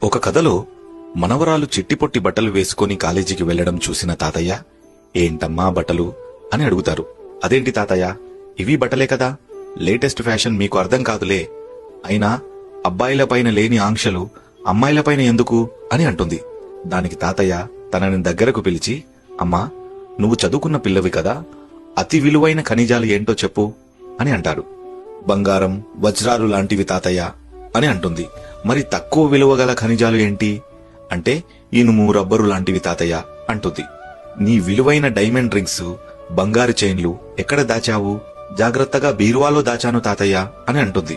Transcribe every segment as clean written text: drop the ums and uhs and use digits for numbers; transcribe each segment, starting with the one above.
ఒక కథలో మనవరాలు చిట్టిపొట్టి బట్టలు వేసుకుని కాలేజీకి వెళ్లడం చూసిన తాతయ్య, ఏంటమ్మా బట్టలు అని అడుగుతారు. అదేంటి తాతయ్య, ఇవి బట్టలే కదా, లేటెస్ట్ ఫ్యాషన్ మీకు అర్థం కాదులే. అయినా అబ్బాయిలపైన లేని ఆంక్షలు అమ్మాయిలపైన ఎందుకు అని అంటుంది. దానికి తాతయ్య తనని దగ్గరకు పిలిచి, అమ్మా, నువ్వు చదువుకున్న పిల్లవి కదా, అతి విలువైన ఖనిజాలు ఏంటో చెప్పు అని అంటారు. బంగారం, వజ్రాలు లాంటివి తాతయ్య అని అంటుంది. మరి తక్కువ విలువ గల ఖనిజాలు ఏంటి అంటే ఇనుము, రబ్బరు లాంటివి తాతయ్య అంటుంది. నీ విలువైన డైమండ్ రింగ్స్, బంగారు చైన్లు ఎక్కడ దాచావు? జాగ్రత్తగా బీరువాలో దాచాను తాతయ్య అని అంటుంది.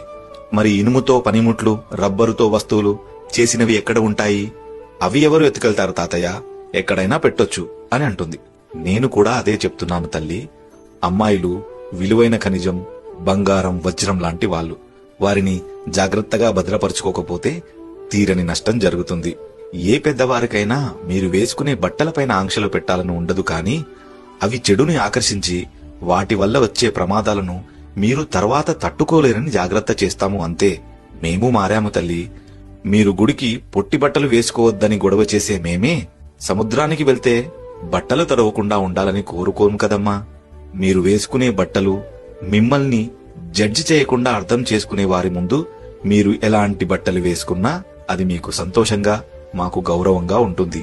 మరి ఇనుముతో పనిముట్లు, రబ్బరుతో వస్తువులు చేసినవి ఎక్కడ ఉంటాయి? అవి ఎవరు ఎత్తుకెళ్తారు తాతయ్య? ఎక్కడైనా పెట్టొచ్చు అని అంటుంది. నేను కూడా అదే చెప్తున్నాను తల్లి. అమ్మాయిలు విలువైన ఖనిజం, బంగారం, వజ్రం లాంటి వాళ్ళు. వారిని జాగ్రత్తగా భద్రపరుచుకోకపోతే తీరని నష్టం జరుగుతుంది. ఏ పెద్దవారికైనా మీరు వేసుకునే బట్టలపైన ఆంక్షలు పెట్టాలని ఉండదు, కానీ అవి చెడుని ఆకర్షించి వాటి వల్ల వచ్చే ప్రమాదాలను మీరు తర్వాత తట్టుకోలేరని జాగ్రత్త చేస్తాము అంతే. మేము మారాము తల్లి. మీరు గుడికి పొట్టి బట్టలు వేసుకోవద్దని గొడవ చేసే మేమే సముద్రానికి వెళ్తే బట్టలు తడవకుండా ఉండాలని కోరుకోము కదమ్మా. మీరు వేసుకునే బట్టలు మిమ్మల్ని జడ్జి చేయకుండా అర్థం చేసుకునే వారి ముందు మీరు ఎలాంటి బట్టలు వేసుకున్నా అది మీకు సంతోషంగా, మాకు గౌరవంగా ఉంటుంది.